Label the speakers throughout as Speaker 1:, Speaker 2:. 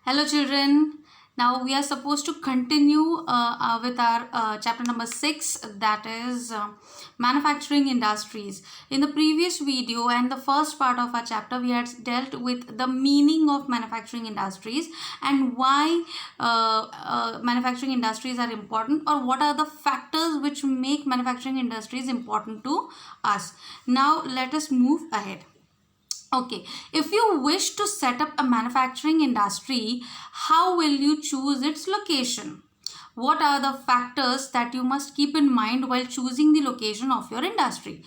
Speaker 1: Hello, children. Now we are supposed to continue with our chapter number 6, that is manufacturing industries. In the previous video and the first part of our chapter, we had dealt with the meaning of manufacturing industries and why manufacturing industries are important, or what are the factors which make manufacturing industries important to us. Now let us move ahead. Okay, if you wish to set up a manufacturing industry, how will you choose its location? What are the factors that you must keep in mind while choosing the location of your industry?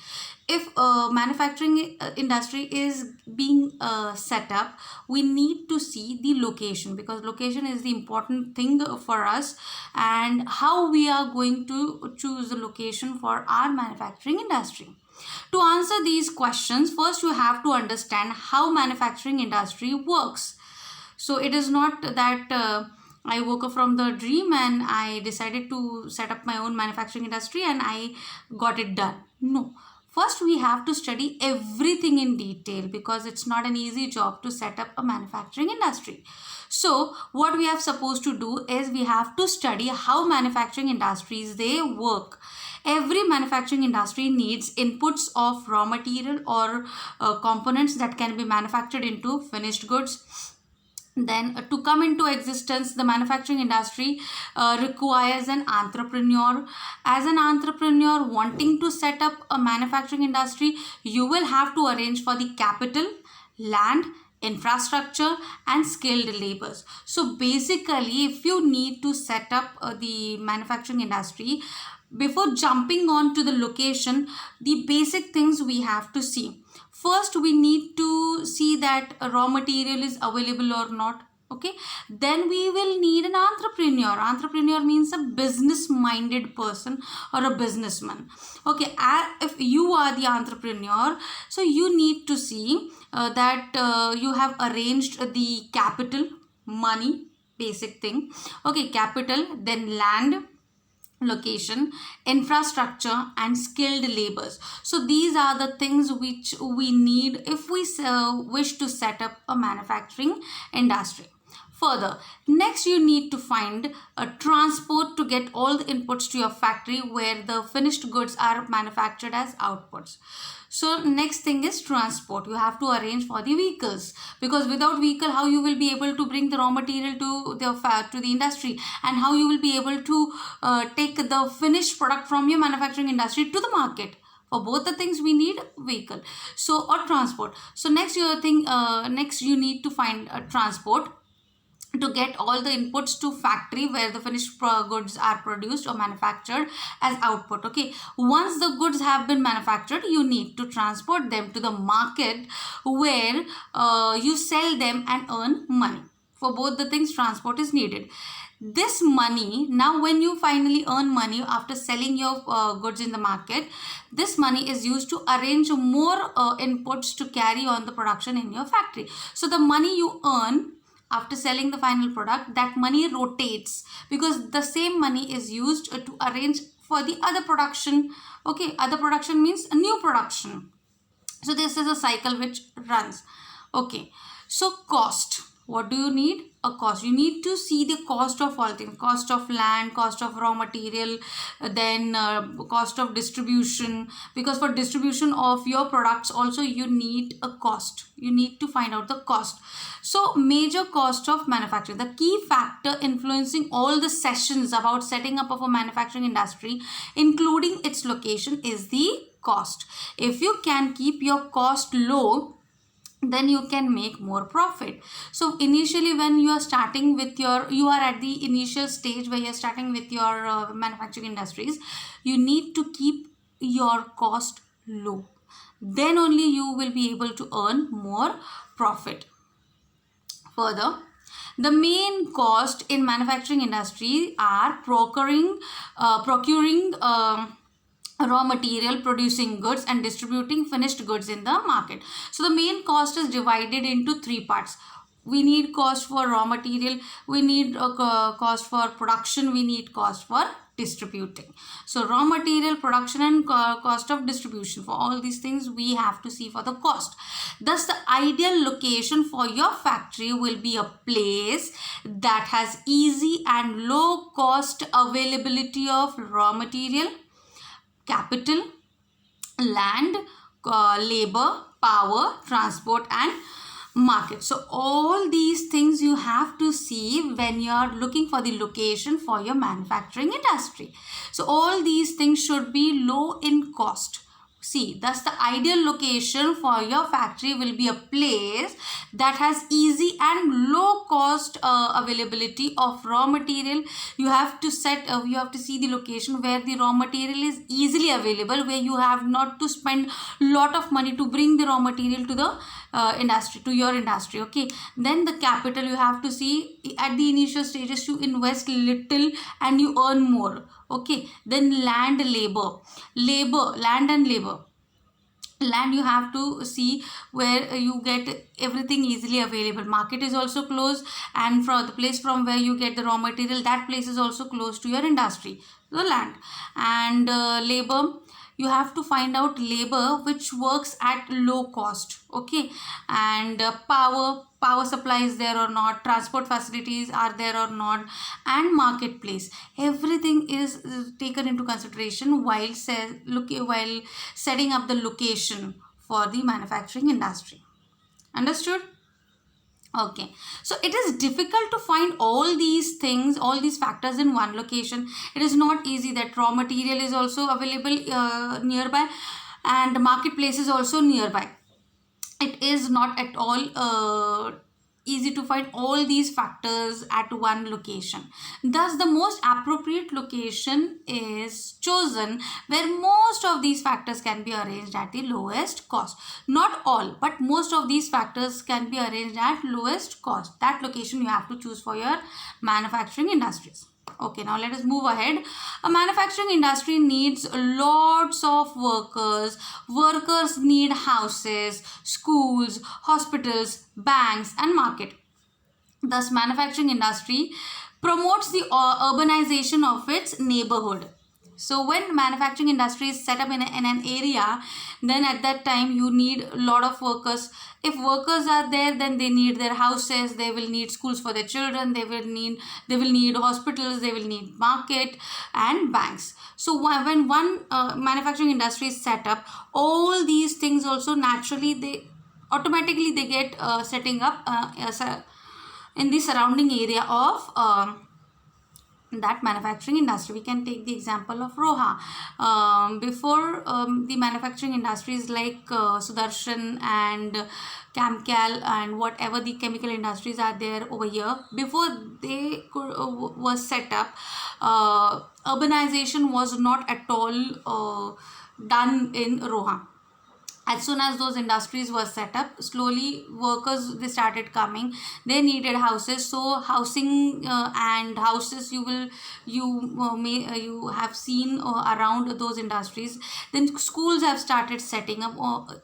Speaker 1: If a manufacturing industry is being set up, we need to see the location, because location is the important thing for us, and how we are going to choose the location for our manufacturing industry. To answer these questions, first you have to understand how manufacturing industry works. So it is not that I woke up from the dream and I decided to set up my own manufacturing industry and I got it done. No. First, we have to study everything in detail, because it's not an easy job to set up a manufacturing industry. So what we are supposed to do is we have to study how manufacturing industries they work. Every manufacturing industry needs inputs of raw material or components that can be manufactured into finished goods. Then to come into existence, the manufacturing industry requires an entrepreneur. As an entrepreneur wanting to set up a manufacturing industry, you will have to arrange for the capital, land, infrastructure and skilled labors. So basically, if you need to set up the manufacturing industry, before jumping on to the location, the basic things we have to see. First, we need to see that raw material is available or not. Okay, then we will need an entrepreneur means a business minded person or a businessman. Okay, if you are the entrepreneur, so you need to see that you have arranged the capital, money, basic thing. Okay, capital, then land, location, infrastructure and skilled labors. So these are the things which we need if we wish to set up a manufacturing industry. Further, next you need to find a transport to get all the inputs to your factory where the finished goods are manufactured as outputs. So next thing is transport. You have to arrange for the vehicles, because without vehicle, how you will be able to bring the raw material to the industry, and how you will be able to take the finished product from your manufacturing industry to the market. For both the things we need vehicle, so or transport. So next you need to find a transport to get all the inputs to factory where the finished goods are produced or manufactured as output. Okay, once the goods have been manufactured, you need to transport them to the market where you sell them and earn money. For both the things, transport is needed. This money, now when you finally earn money after selling your goods in the market, this money is used to arrange more inputs to carry on the production in your factory. So the money you earn after selling the final product, that money rotates, because the same money is used to arrange for the other production. Okay, other production means a new production. So this is a cycle which runs. Okay, so cost. What do you need? A cost. You need to see the cost of all things: cost of land, cost of raw material, then cost of distribution, because for distribution of your products also you need a cost. You need to find out the cost. So major cost of manufacturing, the key factor influencing all the sessions about setting up of a manufacturing industry, including its location, is the cost. If you can keep your cost low, then you can make more profit. So initially, when you are starting with you are at the initial stage where you're starting with your manufacturing industries, you need to keep your cost low. Then only you will be able to earn more profit. Further, the main cost in manufacturing industry are procuring raw material, producing goods and distributing finished goods in the market. So the main cost is divided into three parts. We need cost for raw material, we need cost for production, we need cost for distributing. So raw material, production and cost of distribution, for all these things we have to see for the cost. Thus the ideal location for your factory will be a place that has easy and low cost availability of raw material, capital, land, labor, power, transport, and market. So all these things you have to see when you are looking for the location for your manufacturing industry. So all these things should be low in cost. See, thus the ideal location for your factory will be a place that has easy and low cost availability of raw material. You have to see the location where the raw material is easily available, where you have not to spend lot of money to bring the raw material to the industry, to your industry. Okay, then the capital, you have to see at the initial stages you invest little and you earn more. Okay, then land and labor. Land, you have to see where you get everything easily available. Market is also close, and from the place from where you get the raw material, that place is also close to your industry, the land. And labor, you have to find out labor which works at low cost. Okay, and power supply is there or not, transport facilities are there or not, and marketplace. Everything is taken into consideration while setting up the location for the manufacturing industry. Understood? Okay, so it is difficult to find all these things, all these factors in one location. It is not easy that raw material is also available nearby, and marketplace is also nearby. It is not at all easy to find all these factors at one location. Thus the most appropriate location is chosen where most of these factors can be arranged at the lowest cost. Not all, but most of these factors can be arranged at lowest cost. That location you have to choose for your manufacturing industries. Okay, now let us move ahead. A manufacturing industry needs lots of workers. Workers need houses, schools, hospitals, banks, and market. Thus, manufacturing industry promotes the urbanization of its neighborhood. So when manufacturing industry is set up in an area, then at that time you need a lot of workers. If workers are there, then they need their houses, they will need schools for their children, they will need hospitals, they will need market and banks. So when one manufacturing industry is set up, all these things also naturally they automatically they get setting up in the surrounding area of that manufacturing industry. We can take the example of Roha. Before the manufacturing industries like Sudarshan and Camcal and whatever the chemical industries are there over here, before they was set up, urbanization was not at all done in Roha. As soon as those industries were set up, slowly workers they started coming. They needed houses, so housing and houses you have seen around those industries. Then schools have started setting up.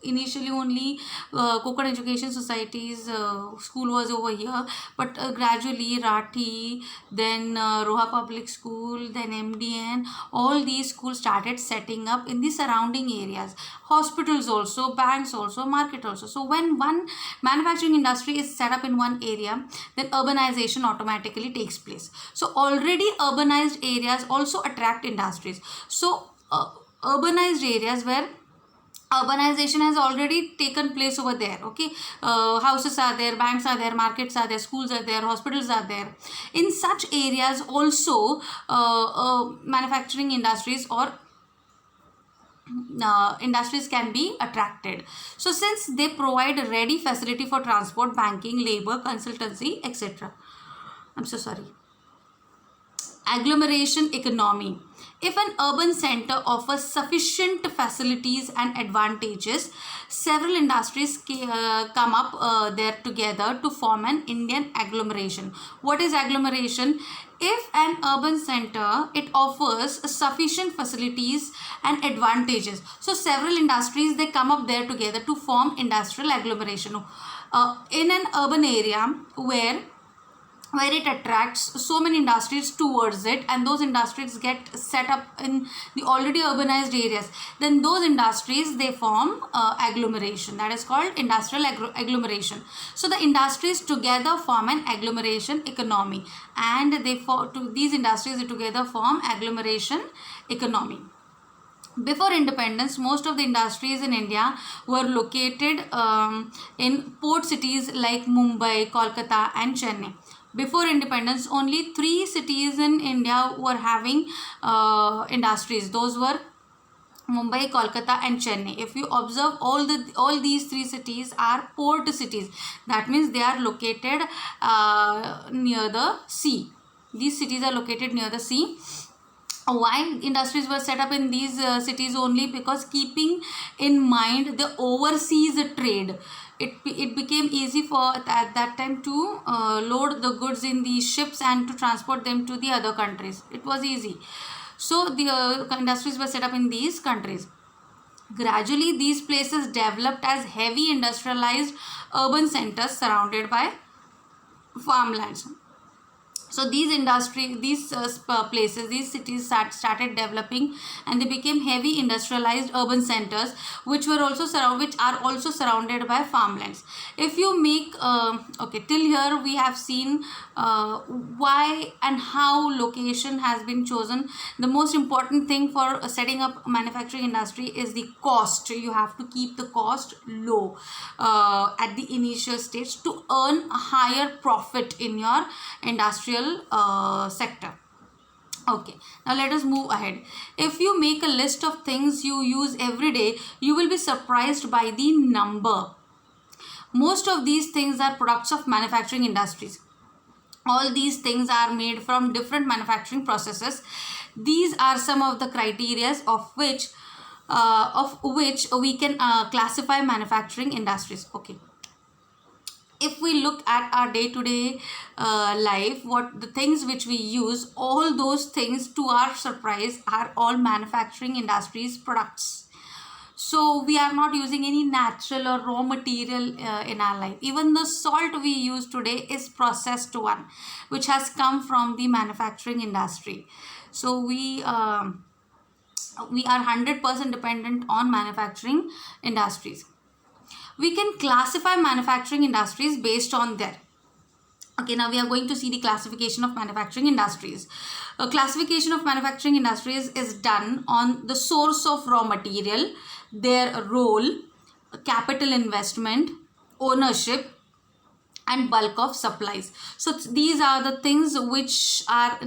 Speaker 1: Initially only Konkan Education Society's school was over here, but gradually Rathi, then Roha Public School, then MDN, all these schools started setting up in the surrounding areas. Hospitals also, banks also, market also. So when one manufacturing industry is set up in one area, then urbanization automatically takes place. So already urbanized areas also attract industries. So urbanized areas where urbanization has already taken place over there. Okay, houses are there, banks are there, markets are there, schools are there, hospitals are there. In such areas also manufacturing industries or industries can be attracted. So since they provide a ready facility for transport, banking, labor, consultancy, etc. I'm so sorry. Agglomeration economy. If an urban center offers sufficient facilities and advantages, several industries come up there together to form an Indian agglomeration. What is agglomeration? If an urban center, it offers sufficient facilities and advantages. So several industries, they come up there together to form industrial agglomeration. In an urban area where it attracts so many industries towards it, and those industries get set up in the already urbanized areas. Then those industries, they form agglomeration, that is called industrial agglomeration. So the industries together form an agglomeration economy, and these industries together form agglomeration economy. Before independence, most of the industries in India were located in port cities like Mumbai, Kolkata, and Chennai. Before independence, only 3 cities in India were having industries. Those were Mumbai, Kolkata, and Chennai. If you observe, all these 3 cities are port cities. That means they are located near the sea. These cities are located near the sea. Why industries were set up in these cities? Only because keeping in mind the overseas trade, it became easy for at that time to load the goods in these ships and to transport them to the other countries. It was easy. So the industries were set up in these countries. Gradually, these places developed as heavy industrialized urban centers surrounded by farmlands. So these places, these cities started developing, and they became heavy industrialized urban centers, which are also surrounded by farmlands. If you make okay, till here we have seen why and how location has been chosen. The most important thing for setting up manufacturing industry is the cost. You have to keep the cost low at the initial stage to earn a higher profit in your industrial sector. Okay, now let us move ahead. If you make a list of things you use every day, you will be surprised by the number. Most of these things are products of manufacturing industries. All these things are made from different manufacturing processes. These are some of the criteria of which we can classify manufacturing industries. Okay, if we look at our day-to-day life, what the things which we use, all those things, to our surprise, are all manufacturing industries products. So we are not using any natural or raw material in our life. Even the salt we use today is processed one, which has come from the manufacturing industry. So we are 100% dependent on manufacturing industries. We can classify manufacturing industries based on their. Okay, now we are going to see the classification of manufacturing industries. A classification of manufacturing industries is done on the source of raw material, their role, capital investment, ownership, and bulk of supplies. So these are the things which are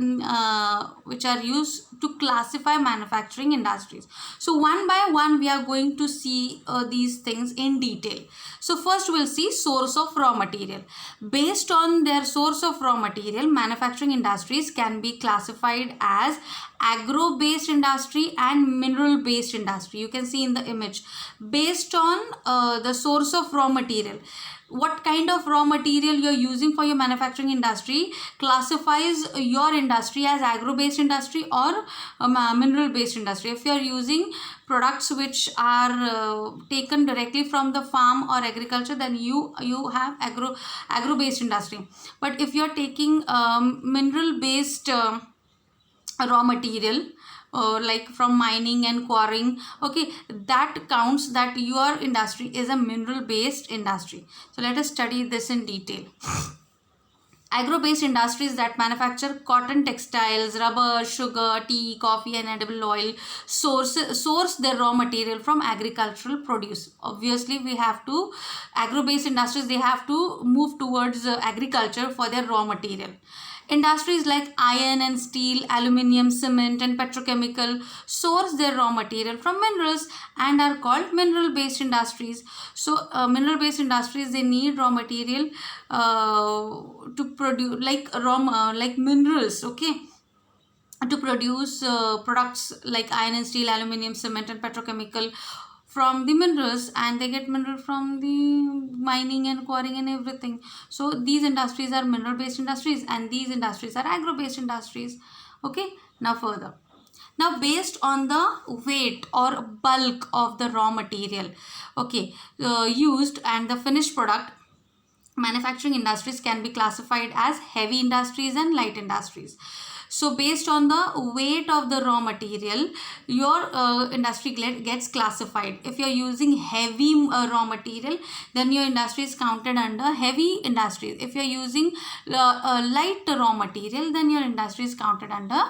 Speaker 1: used to classify manufacturing industries. So one by one we are going to see these things in detail. So first we'll see source of raw material. Based on their source of raw material, manufacturing industries can be classified as agro based industry and mineral based industry. You can see in the image. Based on the source of raw material, what kind of raw material you're using for your manufacturing industry classifies your industry as agro based industry or mineral based industry. If you're using products which are taken directly from the farm or agriculture, then you have agro based industry. But if you're taking mineral based raw material, like from mining and quarrying, okay, that counts that your industry is a mineral based industry. So let us study this in detail. Agro based industries that manufacture cotton, textiles, rubber, sugar, tea, coffee, and edible oil source their raw material from agricultural produce. Obviously we have to, agro based industries, they have to move towards agriculture for their raw material. Industries like iron and steel, aluminium, cement, and petrochemical source their raw material from minerals and are called mineral based industries. So mineral based industries, they need raw material to produce like minerals, okay, to produce products like iron and steel, aluminium, cement, and petrochemical from the minerals, and they get mineral from the mining and quarrying and everything. So these industries are mineral based industries and these industries are agro based industries. Okay, now further. Now based on the weight or bulk of the raw material, okay, used and the finished product, manufacturing industries can be classified as heavy industries and light industries. So based on the weight of the raw material, your industry gets classified. If you're using heavy raw material, then your industry is counted under heavy industries. If you're using light raw material, then your industry is counted under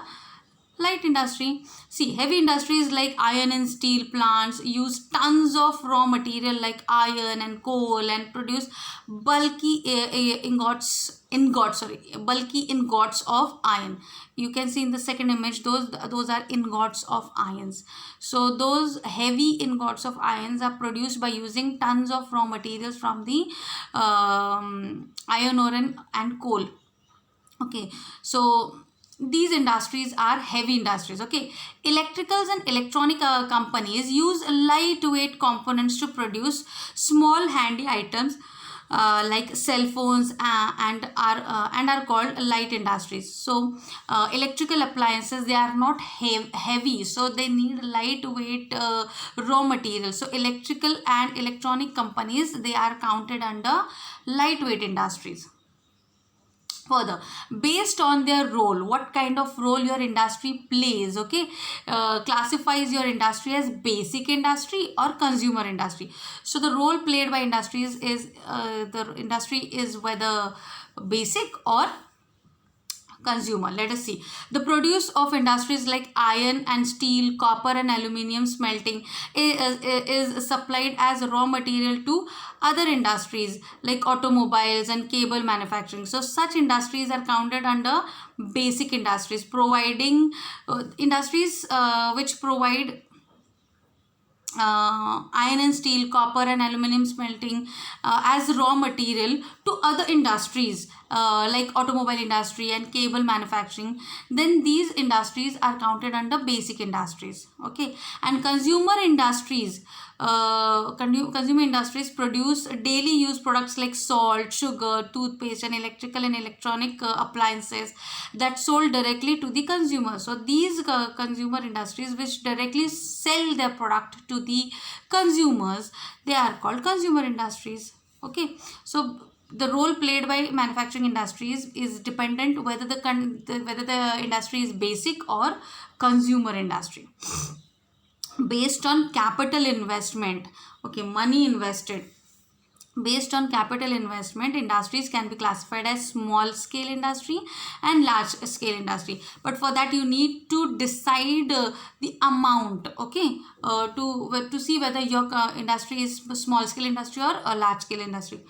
Speaker 1: light industry. See, heavy industries like iron and steel plants use tons of raw material like iron and coal and produce bulky bulky ingots of iron. You can see in the second image, those are ingots of irons. So those heavy ingots of irons are produced by using tons of raw materials from the iron ore and coal. Okay, so these industries are heavy industries. Okay, electricals and electronic companies use lightweight components to produce small handy items like cell phones and are called light industries. So electrical appliances, they are not heavy, so they need lightweight raw material. So electrical and electronic companies, they are counted under lightweight industries. Further, based on their role, what kind of role your industry plays, okay, classifies your industry as basic industry or consumer industry. So the role played by industries is the industry is whether basic or consumer. Let us see. The produce of industries like iron and steel, copper and aluminium smelting is supplied as raw material to other industries like automobiles and cable manufacturing. So such industries are counted under basic industries, providing industries which provide iron and steel, copper and aluminum smelting as raw material to other industries like automobile industry and cable manufacturing, then these industries are counted under basic industries. Okay, and consumer industries produce daily use products like salt, sugar, toothpaste and electrical and electronic appliances that sold directly to the consumer. So these consumer industries which directly sell their product to the consumers, they are called consumer industries. Okay, so the role played by manufacturing industries is dependent whether the industry is basic or consumer industry. Based on capital investment, okay, money invested. Based on capital investment, industries can be classified as small scale industry and large scale industry. But for that you need to decide the amount, okay, to see whether your industry is a small scale industry or a large scale industry.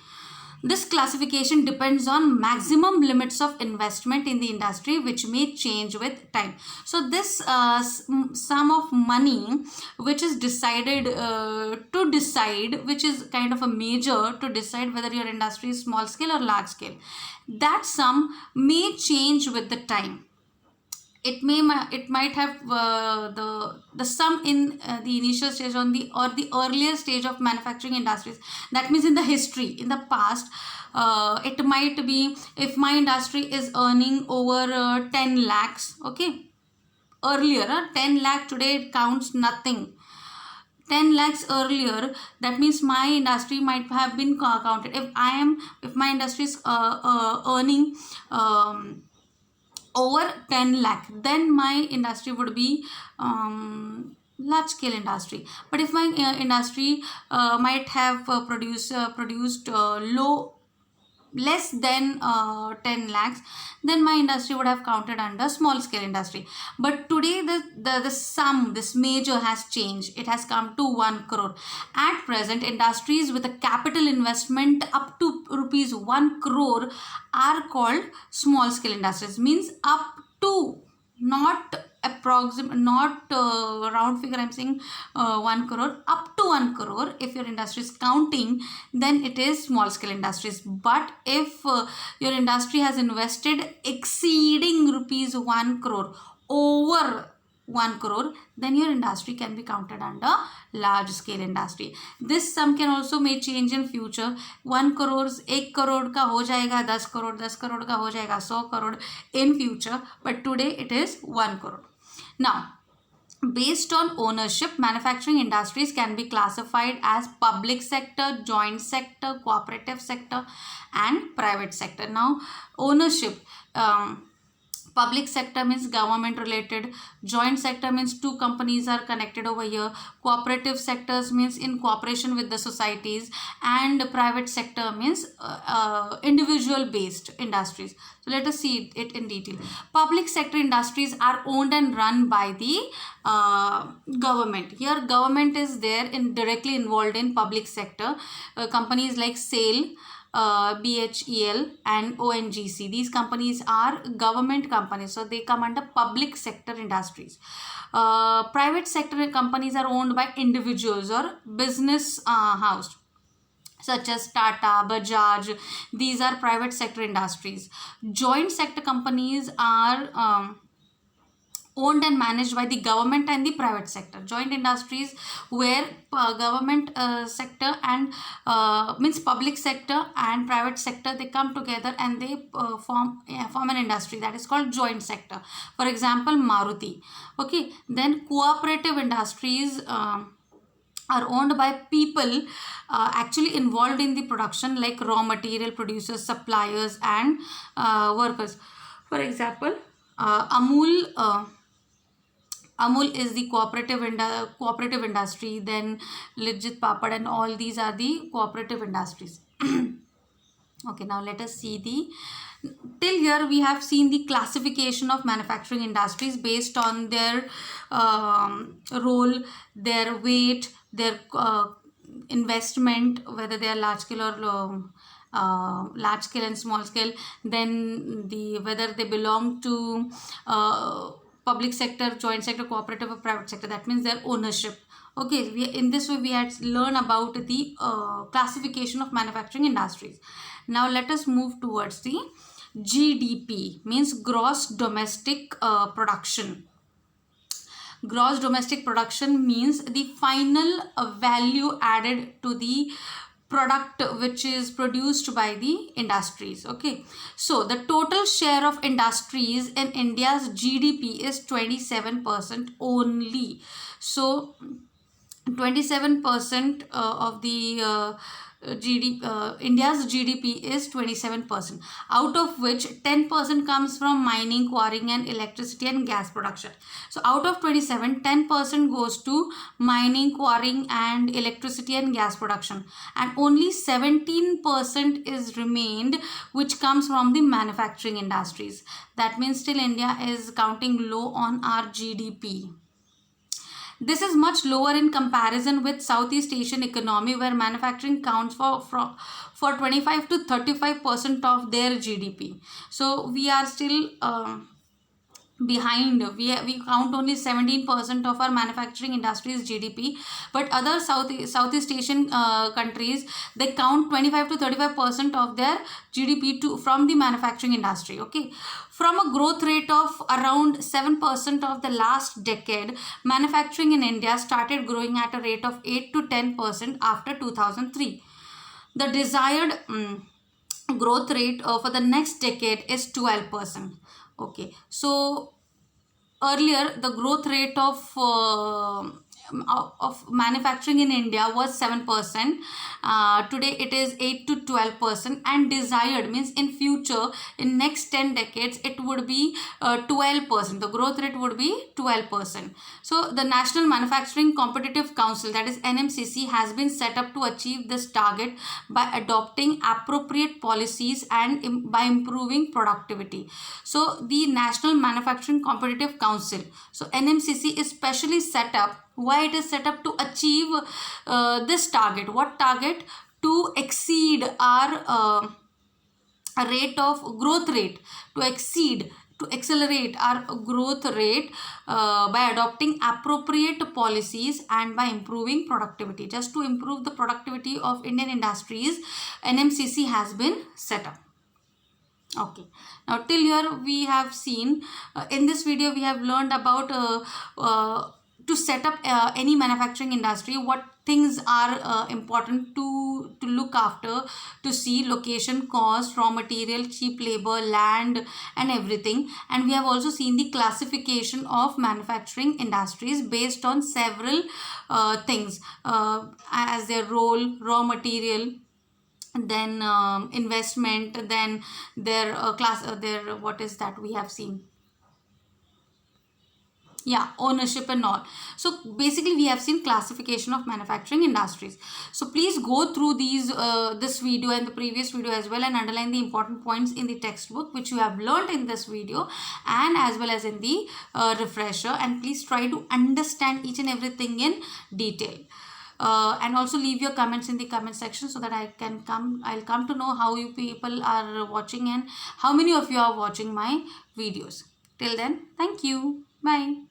Speaker 1: This classification depends on maximum limits of investment in the industry, which may change with time. So this sum of money which is decided which is kind of a measure to decide whether your industry is small scale or large scale, that sum may change with the time. It might have the sum in the initial stage or the earlier stage of manufacturing industries. That means in the history, in the past, it might be if my industry is earning over 10 lakhs, okay, earlier 10 lakh, today it counts nothing. 10 lakhs earlier, that means my industry might have been counted. If my industry is earning over 10 lakh, then my industry would be large scale industry. But if my industry might have produced less than 10 lakhs, then my industry would have counted under small scale industry. But today the sum, this measure has changed. It has come to 1 crore. At present, industries with a capital investment up to rupees 1 crore are called small scale industries. Means up to, not approximate, not round figure, I'm saying 1 crore, up to 1 crore. If your industry is counting, then it is small scale industries. But if your industry has invested exceeding rupees 1 crore, over 1 crore, then your industry can be counted under large scale industry. This sum can also may change in future. 1 crore 1 crore का हो जाएगा 10 crore, 10 crore का हो जाएगा 100 crore in future, but today it is 1 crore. Now Based on ownership, manufacturing industries can be classified as public sector, joint sector, cooperative sector, and private sector. Now, ownership. Public sector means government related, joint sector means two companies are connected over here, cooperative sectors means in cooperation with the societies, and private sector means individual based industries. So let us see it in detail. Public sector industries are owned and run by the government. Here government is there in directly involved in public sector. Companies like SAIL, BHEL and ONGC. These companies are government companies, so they come under public sector industries. Private sector companies are owned by individuals or business house, such as Tata, Bajaj. These are private sector industries. Joint sector companies are owned and managed by the government and the private sector. Joint industries where government sector and means public sector and private sector, they come together and they form an industry, that is called joint sector. For example, Maruti. Okay, then cooperative industries are owned by people actually involved in the production, like raw material producers, suppliers, and workers. For example, Amul is the cooperative industry. Then Lijjat Papad and all these are the cooperative industries. Okay, now let us see till here we have seen the classification of manufacturing industries based on their role, their weight, their investment, whether they are large scale or large scale and small scale, then whether they belong to public sector, joint sector, cooperative or private sector, that means their ownership. Okay, in this way we had learned about the classification of manufacturing industries. Now let us move towards the GDP, means gross domestic production. Gross domestic production means the final value added to the product which is produced by the industries. Okay, so the total share of industries in India's GDP is 27% only. So 27% of the India's GDP is 27%, out of which 10% comes from mining, quarrying, and electricity and gas production. So out of 27, 10% goes to mining, quarrying, and electricity and gas production, and only 17% is remained, which comes from the manufacturing industries. That means still India is counting low on our GDP. This is much lower in comparison with Southeast Asian economy, where manufacturing counts for 25 to 35% of their GDP. So we are still behind. We count only 17% of our manufacturing industry's GDP, but other Southeast Asian countries, they count 25 to 35% of their GDP from the manufacturing industry. Okay, from a growth rate of around 7% of the last decade, manufacturing in India started growing at a rate of 8 to 10% after 2003. The desired growth rate for the next decade is 12%. Okay, so earlier the growth rate of manufacturing in India was 7%. Today it is 8 to 12%, and desired means in future, in next 10 decades, it would be 12%. The growth rate would be 12%. So the National Manufacturing Competitive Council, that is NMCC, has been set up to achieve this target by adopting appropriate policies and by improving productivity. So the National Manufacturing Competitive Council, so NMCC, is specially set up. Why it is set up? To achieve this target. What target? To exceed our rate of growth rate, to accelerate our growth rate by adopting appropriate policies and by improving productivity. Just to improve the productivity of Indian industries, NMCC has been set up. Okay, now till here we have seen, in this video we have learned about to set up any manufacturing industry, what things are important to look after, to see: location, cost, raw material, cheap labor, land, and everything. And we have also seen the classification of manufacturing industries based on several things, as their role, raw material, then investment, then their their, what is that we have seen, yeah, ownership and all. So basically we have seen classification of manufacturing industries. So please go through these this video and the previous video as well, and underline the important points in the textbook which you have learned in this video, and as well as in the refresher, and please try to understand each and everything in detail. And also leave your comments in the comment section, so that I'll come to know how you people are watching and how many of you are watching my videos. Till then, thank you. Bye.